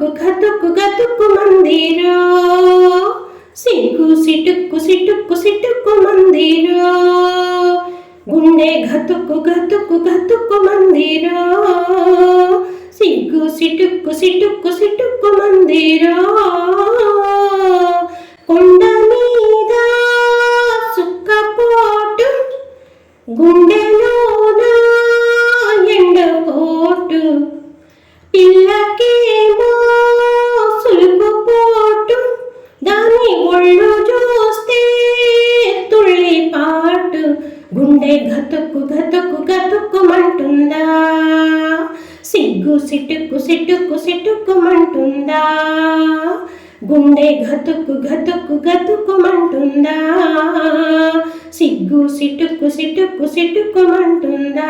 ఘతుక్కు ఘతుక్కు ఘతుక్కు మందిరో సిగ్గు సిటుక్కు సిటుక్కు సిటుక్కు మందిరో గుండె ఘతుక్కు ఘతుక్కు ఘతుక్కు మందిరో సిగ్గు సిటుక్కు సిటుక్కు సిటుక్కు మందిరో కొండ మీద సుక్కపోటు గుండెలోన ఎండపోటు పిల్లకేమో సులుకుపోటు దాని ఒళ్ళు చూస్తే తుళ్ళిపాటు గుండె ఘతుక్కు ఘతుక్కు ఘతుక్కుమంటుందా సిగ్గు సిటుక్కు సిటుక్కు సిటుక్కుమంటుందా గుండె ఘతుక్కు ఘతుక్కు ఘతుక్కుమంటుందా సిగ్గు సిటుక్కు సిటుక్కు సిటుక్కుమంటుందా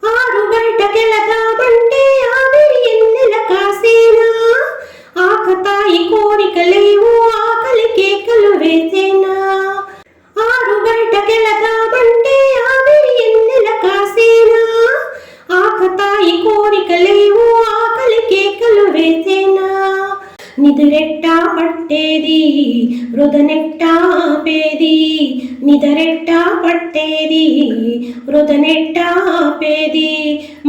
ఆరు బయటకెళదామంటే ఆవిరి ఎన్నెల కాసేనా ఆకతాయి కోరికలేవో ఆకలి కేకలు వేసేనా ఆరు బయటకెళదామంటే ఆవిరి ఎన్నెల కాసేనా ఆకతాయి కోరికలేవో ఆకలి కేకలు వేసేనా నిదురెట్టా పట్టేది హృదనెట్టా ఆపేది నిదరెట్టా పట్టేది హృదనెట్టా ఆపేది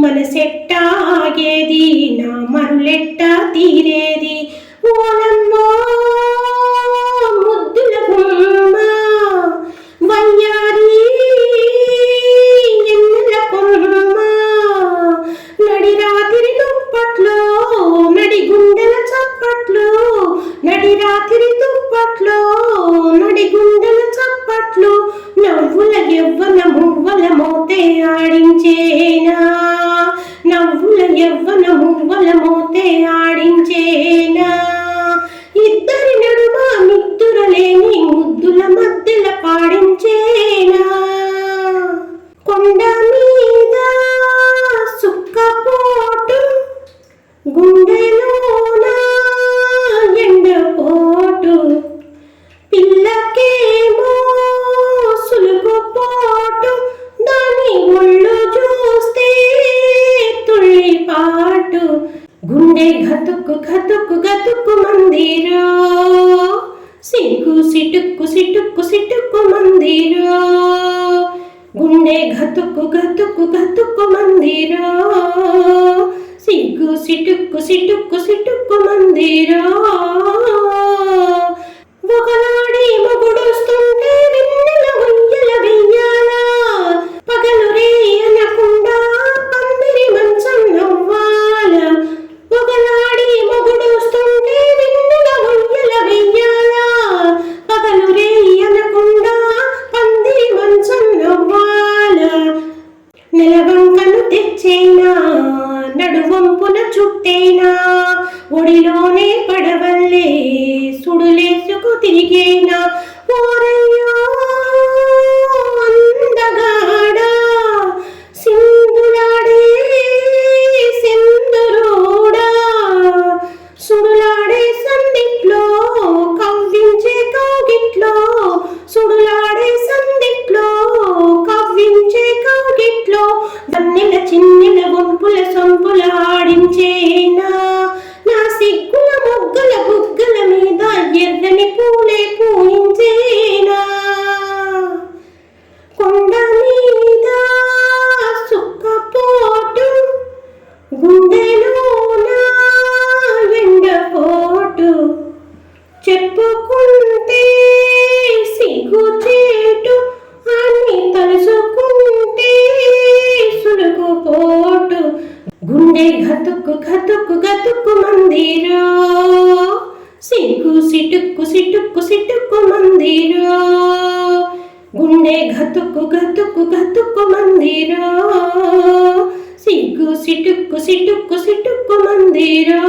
మనసెట్టా ఆగేది నా మరులెట్టా తీరేది ఓలమ్మో ముద్దుల గుమ్మ వయ్యారి ఎన్నెల కొమ్మ నడి రాత్రి దుప్పట్లో నడి గుండెల చప్పట్లో నడి రాత్రి దుప్పట్లో నడి గుండెల చప్పట్లు నవ్వుల యవ్వన మువ్వల మోతే ఆడించేనా నవ్వుల యవ్వన మువ్వల మోతే ఆడించేనా ఇద్దరి నడుమ నిద్దురలేని ముద్దుల మధ్యల పాడించేనా కొండ మీద సుక్కపోటు గుండెలోన ఎండపోటు పిల్లకేమో సులుకుపోటు దాని ఒళ్ళు చూస్తే తుళ్ళిపాటు గుండె ఘతుక్కు ఘతుక్కు ఘతుక్కు మందిరో సిగ్గు సిటుక్కు సిటుక్కు సిటుక్కు మందిరో గుండె ఘతుక్కు ఘతుక్కు ఘతుక్కు మందిరో సిగ్గు సిటుక్కు సిటుక్కు సిటుక్కు మందిరో ఒకనాడి మొగుడొస్తుంటే వెన్నెల ఉయ్యల వెయ్యాల పగలు రే అనకుండా పందిరి మంచం నవ్వాల ఒకనాడి మొగుడొస్తుంటే వెన్నెల ఉయ్యల వెయ్యాల పగలు రే అనకుండా పందిరి మంచం నవ్వాల నెలవంకను తెచ్చేనా నడువంపున చుట్టేనా ఒడిలోనే పడవల్లే సుడులేసుకు తిరిగేనా ఓరయ్యో అందగాడా సింధులాడే సింధురోడా సుడులాడే సందిట్లో కవ్వించే కౌగిట్లో సుడులాడే సందిట్లో కవ్వించే కౌగిట్లో వన్నెల చిన్నెల వంపుల సొంపుల ఆడించేనా నా సిగ్గుల మొగ్గల బుగ్గల మీద ఎర్రని పూలే పూయించేనా కొండ మీద సుక్కపోటు గుండెలోన ఎండపోటు చెప్పుకుంటే సిగ్గుచేటు అని తలుసుకుంటే సులుకుపోటు గుండె ఘతుక్కు ఘతుక్కు ఘతుక్కు మందిరో సిగ్గు సిటుక్కు సిటుక్కు సిటుక్కు మందిరో గుండె ఘతుక్కు ఘతుక్కు ఘతుక్కు మందిరో సిగ్గు సిటుక్కు సిటుక్కు సిటుక్కు మందిరో